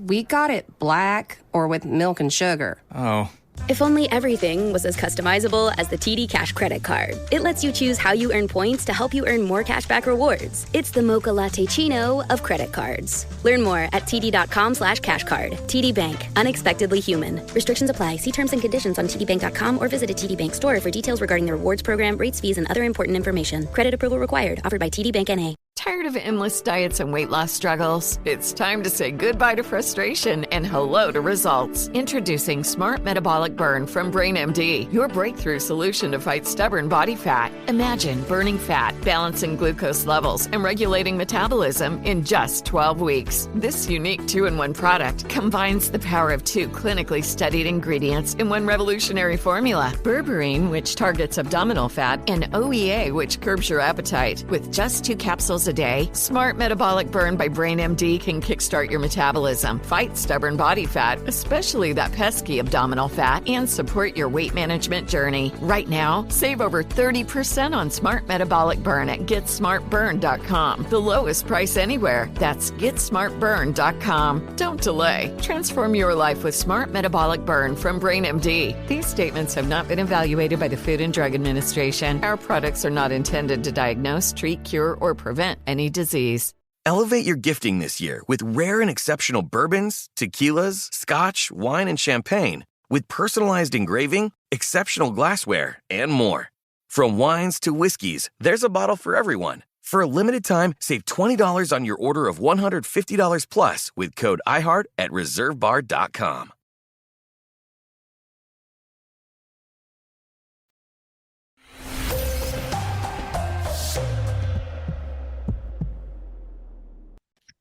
We got it black or with milk and sugar. Oh. If only everything was as customizable as the TD Cash credit card. It lets you choose how you earn points to help you earn more cashback rewards. It's the mocha latte chino of credit cards. Learn more at td.com/cashcard. TD Bank, unexpectedly human. Restrictions apply. See terms and conditions on tdbank.com or visit a TD Bank store for details regarding the rewards program, rates, fees, and other important information. Credit approval required. Offered by TD Bank N.A. Tired of endless diets and weight loss struggles? It's time to say goodbye to frustration and hello to results. Introducing Smart Metabolic Burn from BrainMD, your breakthrough solution to fight stubborn body fat. Imagine burning fat, balancing glucose levels, and regulating metabolism in just 12 weeks. This unique 2-in-1 product combines the power of 2 clinically studied ingredients in one revolutionary formula. Berberine, which targets abdominal fat, and OEA, which curbs your appetite. With just 2 capsules a day, Smart Metabolic Burn by BrainMD can kickstart your metabolism, fight stubborn body fat, especially that pesky abdominal fat, and support your weight management journey. Right now, save over 30% on Smart Metabolic Burn at GetSmartBurn.com. The lowest price anywhere. That's GetSmartBurn.com. Don't delay. Transform your life with Smart Metabolic Burn from BrainMD. These statements have not been evaluated by the Food and Drug Administration. Our products are not intended to diagnose, treat, cure, or prevent any disease. Elevate your gifting this year with rare and exceptional bourbons, tequilas, scotch, wine, and champagne with personalized engraving, exceptional glassware, and more. From wines to whiskeys, there's a bottle for everyone. For a limited time, save $20 on your order of $150 plus with code IHEART at reservebar.com.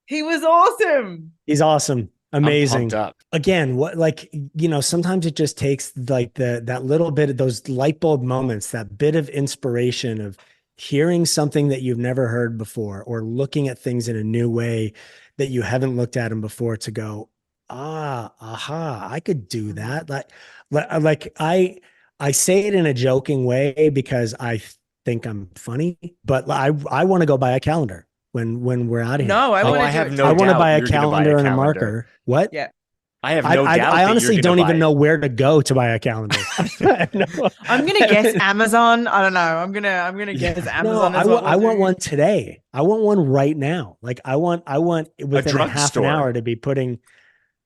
He was awesome. He's awesome. Amazing. I'm pumped up. Again, sometimes it just takes like that little bit of those light bulb moments, that bit of inspiration of hearing something that you've never heard before, or looking at things in a new way that you haven't looked at them before, to go, I could do that. Like I say it in a joking way because I think I'm funny, but I want to go buy a calendar when we're out of here. No, I want to have no I want to doubt buy a you're gonna calendar and a calendar. marker. What? Yeah. I have no doubt. I honestly that you're don't gonna even buy know it. where to go to buy a calendar. I'm gonna guess Amazon. I don't know. I'm gonna guess Amazon. No, I want one today. I want one right now. Like I want within a half an hour to be putting.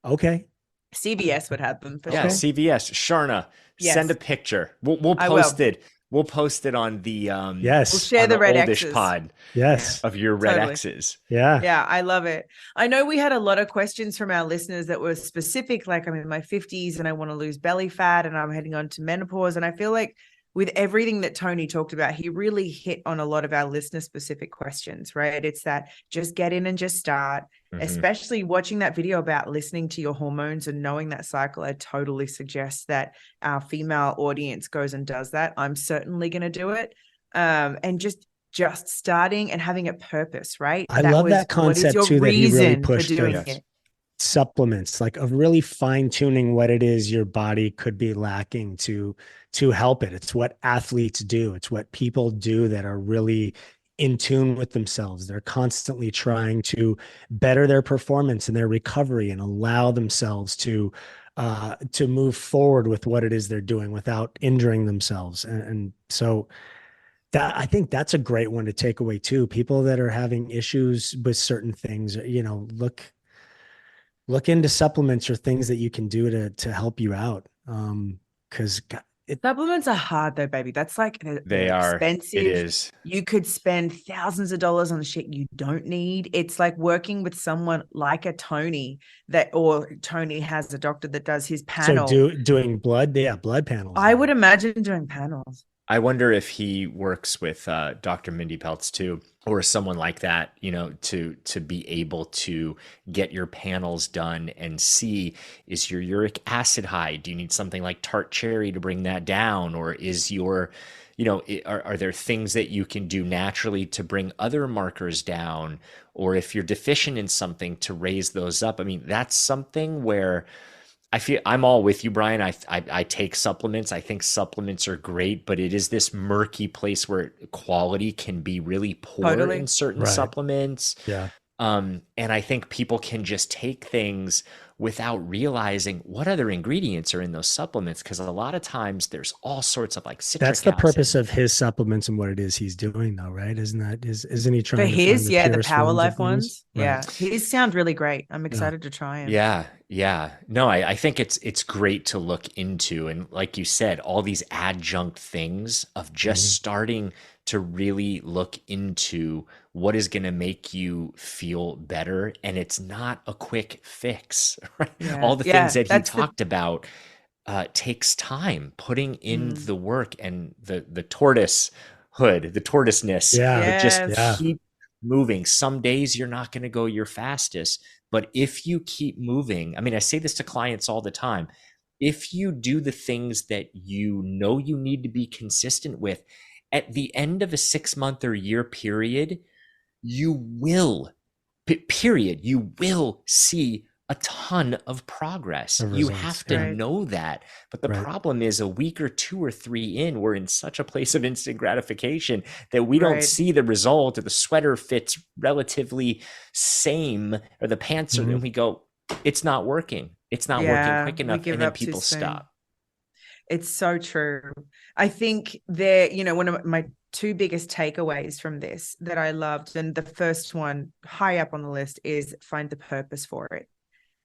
Okay. CVS would have them for Yeah, sure. CVS. Sharna, Yes. send a picture. We'll post it. We'll post it on the yes. We'll share the red oldish X's. pod. Yes. Of your red Totally. X's. Yeah. Yeah, I love it. I know we had a lot of questions from our listeners that were specific, like I'm in my 50s and I want to lose belly fat and I'm heading on to menopause. And I feel like with everything that Tony talked about, he really hit on a lot of our listener specific questions, right? It's that just get in and just start, especially watching that video about listening to your hormones and knowing that cycle. I totally suggest that our female audience goes and does that. I'm certainly going to do it. And just starting and having a purpose, right? I love that concept too, that he really pushed doing of it. Supplements, like of really fine tuning what it is your body could be lacking to help it. It's what athletes do. It's what people do that are really in tune with themselves. They're constantly trying to better their performance and their recovery and allow themselves to move forward with what it is they're doing without injuring themselves. And so that, I think that's a great one to take away too. People that are having issues with certain things, look into supplements or things that you can do to help you out. Because supplements are hard though, baby. That's like they are expensive. It is. You could spend thousands of dollars on shit you don't need. It's like working with someone like a Tony or Tony has a doctor that does his panel. So doing blood panels. I would imagine doing panels. I wonder if he works with Dr. Mindy Peltz too, or someone like that, to be able to get your panels done and see, is your uric acid high? Do you need something like tart cherry to bring that down? Or is your, are there things that you can do naturally to bring other markers down? Or if you're deficient in something, to raise those up? I mean, that's something where I feel I'm all with you, Brian. I take supplements. I think supplements are great, but it is this murky place where quality can be really poor in certain supplements. Yeah. And I think people can just take things without realizing what other ingredients are in those supplements. Because a lot of times there's all sorts of like citric That's the acid. purpose of his supplements and what it is he's doing though, right? Isn't he trying for to his, find the purest Power forms of Life things? ones? Right. Yeah. His sound really great. I'm excited to try him. Yeah. No, I think it's great to look into. And like you said, all these adjunct things of just starting to really look into what is going to make you feel better. And it's not a quick fix, right? Yeah. All the things that he talked about takes time, putting in the work and the tortoiseness. Just keep moving. Some days you're not going to go your fastest, but if you keep moving, I mean, I say this to clients all the time. If you do the things that you know you need to be consistent with, at the end of a 6-month or year period, you will see a ton of progress. You have to know that. But the problem is a week or 2 or 3 in, we're in such a place of instant gratification that we don't see the result, or the sweater fits relatively same, or the pants are, and we go, it's not working. It's not working quick enough. And then people stop. It's so true. I think one of my 2 biggest takeaways from this that I loved, and the first one high up on the list, is find the purpose for it.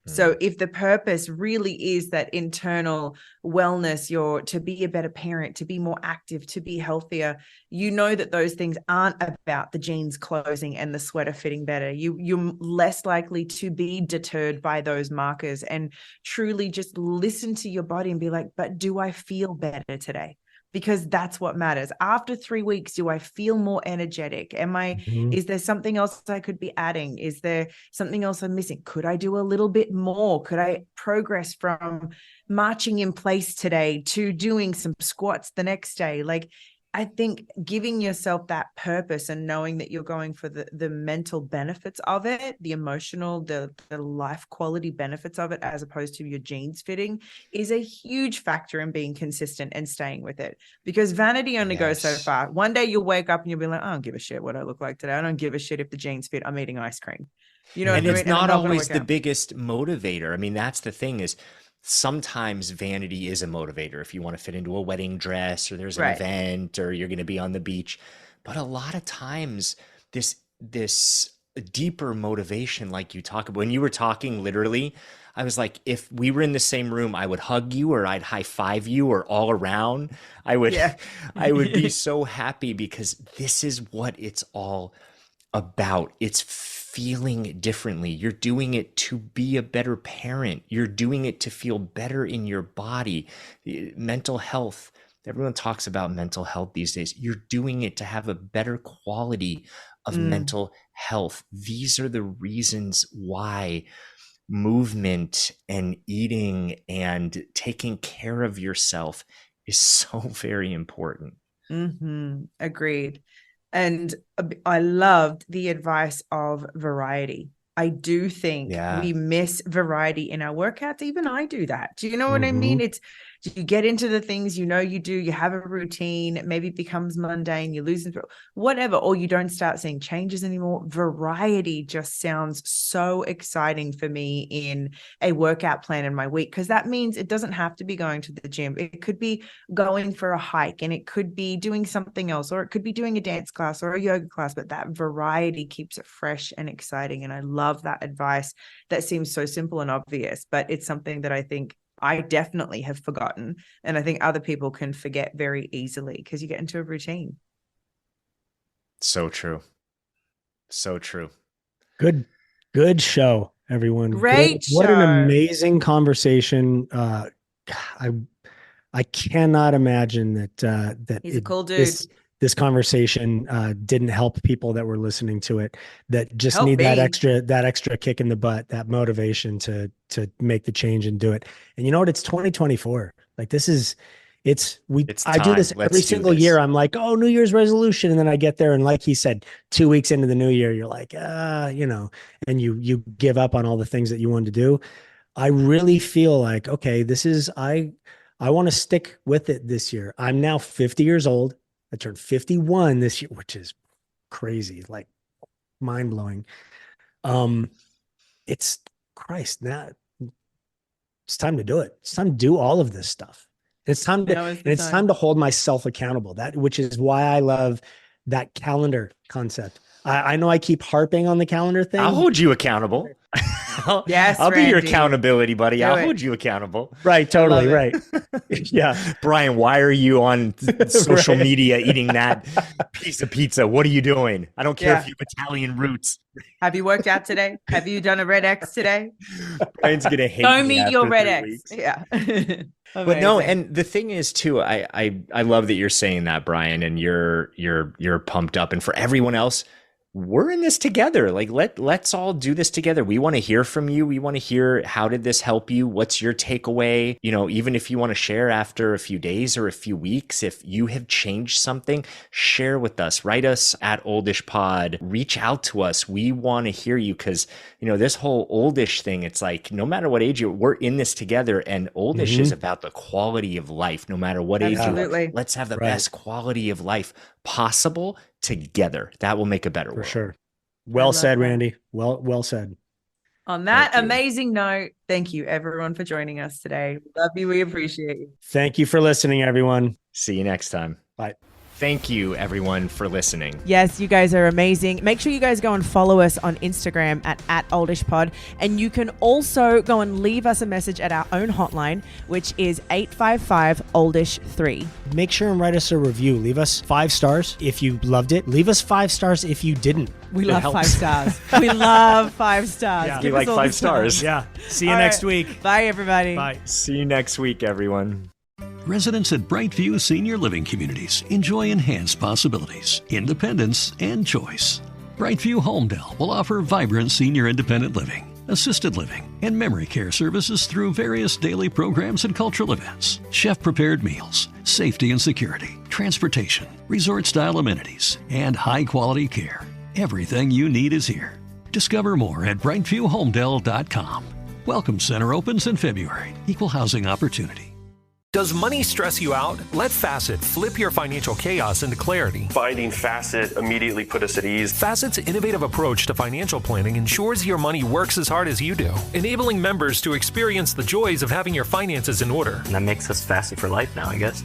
So if the purpose really is that internal wellness, to be a better parent, to be more active, to be healthier, that those things aren't about the jeans closing and the sweater fitting better. You're less likely to be deterred by those markers, and truly just listen to your body and be like, but do I feel better today? Because that's what matters. After 3 weeks, do I feel more energetic? Is there something else I could be adding? Is there something else I'm missing? Could I do a little bit more? Could I progress from marching in place today to doing some squats the next day? Like, I think giving yourself that purpose and knowing that you're going for the mental benefits of it, the emotional, the life quality benefits of it, as opposed to your jeans fitting, is a huge factor in being consistent and staying with it. Because vanity only goes so far. One day you'll wake up and you'll be like, I don't give a shit what I look like today. I don't give a shit if the jeans fit. I'm eating ice cream. You know, and what I mean? It's not always the out. biggest motivator. I mean, that's the thing is, sometimes vanity is a motivator if you want to fit into a wedding dress or there's an event or you're going to be on the beach. But a lot of times this deeper motivation, like you talk about, when you were talking, literally, I was like, if we were in the same room, I would hug you or I'd high five you or all around. I would be so happy because this is what it's all about. It's feeling differently. You're doing it to be a better parent. You're doing it to feel better in your body. Mental health. Everyone talks about mental health these days. You're doing it to have a better quality of mental health. These are the reasons why movement and eating and taking care of yourself is so very important. Agreed. And I loved the advice of variety. I do think we miss variety in our workouts. Even I do that. Do you know what I mean? It's, you get into the things you do, you have a routine, maybe it becomes mundane, you lose whatever, or you don't start seeing changes anymore. Variety just sounds so exciting for me in a workout plan in my week, because that means it doesn't have to be going to the gym. It could be going for a hike, and it could be doing something else, or it could be doing a dance class or a yoga class, but that variety keeps it fresh and exciting. And I love that advice. That seems so simple and obvious, but it's something that I think I definitely have forgotten. And I think other people can forget very easily because you get into a routine. So true. So true. Good show, everyone. Great show. What an amazing conversation. I cannot imagine that he's a cool dude. This conversation didn't help people that were listening to it, that just Help need me. that extra kick in the butt, that motivation to make the change and do it. And you know what? It's 2024. Like I do this every single year. I'm like, oh, New Year's resolution. And then I get there. And like he said, 2 weeks into the new year, you're like, and you give up on all the things that you wanted to do. I really feel like, okay, I want to stick with it this year. I'm now 50 years old. I turned 51 this year, which is crazy, like mind blowing. It's Christ. Now it's time to do it. It's time to do all of this stuff. It's time to hold myself accountable. Which is why I love that calendar concept. I know I keep harping on the calendar thing. I'll hold you accountable. I'll be your accountability buddy. I'll hold you accountable. Right. Totally. Right. Yeah. Brian, why are you on social media eating that piece of pizza? What are you doing? I don't care if you have Italian roots. Have you worked out today? Have you done a red X today? Brian's going to hate Show me me your red after 3 X. weeks. Yeah. But no, and the thing is too, I love that you're saying that, Brian, and you're pumped up. And for everyone else, we're in this together. Like let's all do this together. We want to hear from you. We want to hear, how did this help you? What's your takeaway? Even if you want to share after a few days or a few weeks, if you have changed something, share with us. Write us at Oldish Pod. Reach out to us. We want to hear you, because this whole oldish thing, it's like no matter what age we're in this together, and oldish is about the quality of life. No matter what age you are, let's have the best quality of life possible together. That will make a better world. For sure. Well said, Randy. Well said. On that amazing note, thank you everyone for joining us today. Love you. We appreciate you. Thank you for listening, everyone. See you next time. Bye. Thank you, everyone, for listening. Yes, you guys are amazing. Make sure you guys go and follow us on Instagram at @OldishPod. And you can also go and leave us a message at our own hotline, which is 855-OLDISH-3. Make sure and write us a review. Leave us 5 stars if you loved it. Leave us 5 stars if you didn't. We love 5 stars. We love 5 stars. Yeah. We like 5 stars. Yeah. See you next week. Bye, everybody. Bye. See you next week, everyone. Residents at Brightview Senior Living Communities enjoy enhanced possibilities, independence, and choice. Brightview Homedale will offer vibrant senior independent living, assisted living, and memory care services through various daily programs and cultural events, chef-prepared meals, safety and security, transportation, resort-style amenities, and high-quality care. Everything you need is here. Discover more at brightviewhomedale.com. Welcome Center opens in February. Equal housing opportunity. Does money stress you out? Let Facet flip your financial chaos into clarity. Finding Facet immediately put us at ease. Facet's innovative approach to financial planning ensures your money works as hard as you do, enabling members to experience the joys of having your finances in order. And that makes us Facet for life now, I guess.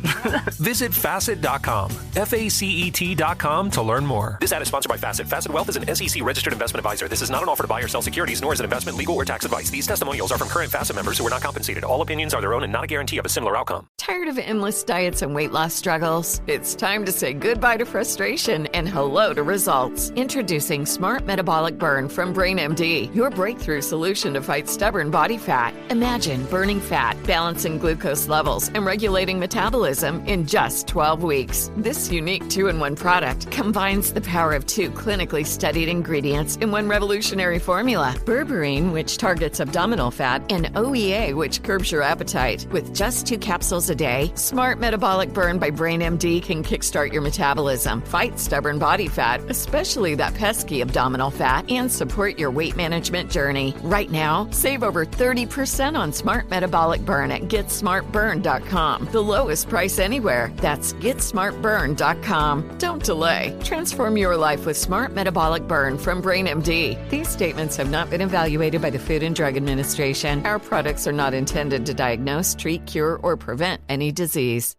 Visit Facet.com, FACET.com to learn more. This ad is sponsored by Facet. Facet Wealth is an SEC registered investment advisor. This is not an offer to buy or sell securities, nor is it investment, legal, or tax advice. These testimonials are from current Facet members who are not compensated. All opinions are their own and not a guarantee of a similar outcome. Tired of endless diets and weight loss struggles? It's time to say goodbye to frustration and hello to results. Introducing Smart Metabolic Burn from BrainMD, your breakthrough solution to fight stubborn body fat. Imagine burning fat, balancing glucose levels, and regulating metabolism in just 12 weeks. This unique 2-in-1 product combines the power of 2 clinically studied ingredients in one revolutionary formula: berberine, which targets abdominal fat, and OEA, which curbs your appetite. With just 2 capsules a day, Smart Metabolic Burn by BrainMD can kickstart your metabolism, fight stubborn body fat, especially that pesky abdominal fat, and support your weight management journey. Right now, save over 30% on Smart Metabolic Burn at GetSmartBurn.com. The lowest price anywhere. That's GetSmartBurn.com. Don't delay. Transform your life with Smart Metabolic Burn from BrainMD. These statements have not been evaluated by the Food and Drug Administration. Our products are not intended to diagnose, treat, cure, or prevent any disease.